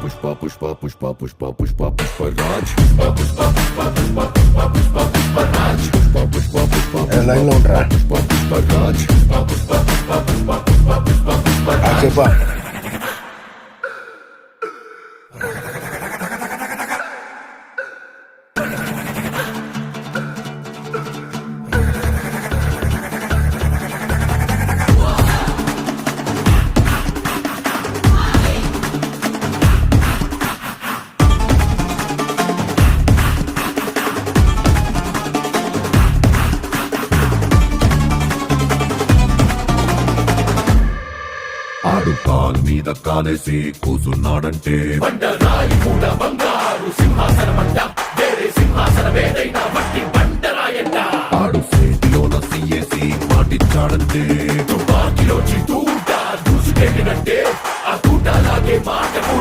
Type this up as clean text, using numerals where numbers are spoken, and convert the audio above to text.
Pushpa Pushpa Pushpa Pushpa Pushpa Pushparaj Pushpa Pushpa Pushpa Pushpa Pushpa Pushparaj Pushpa Pushpa Pushpa line లో ఉంటారా పుష్ప పుష్పరాజ్ పుష్ప పుష్ప పుష్ప పుష్ప పుష్ప పుష్పరాజ్ చెప్పా ఆడు కాలు మీద కాలేసి కూసున్నాడంటే బండరాయి మూడ బంగారు సింహాసనమంట వేరే సింహాసనమేదైనా మట్టి బండరాయంట ఆడు సేటిలోన సీఏసి మాటిచ్చాడంటే తుపాకిలో దూసుకెళ్ళినట్టే ఆ తూటలాగే మాట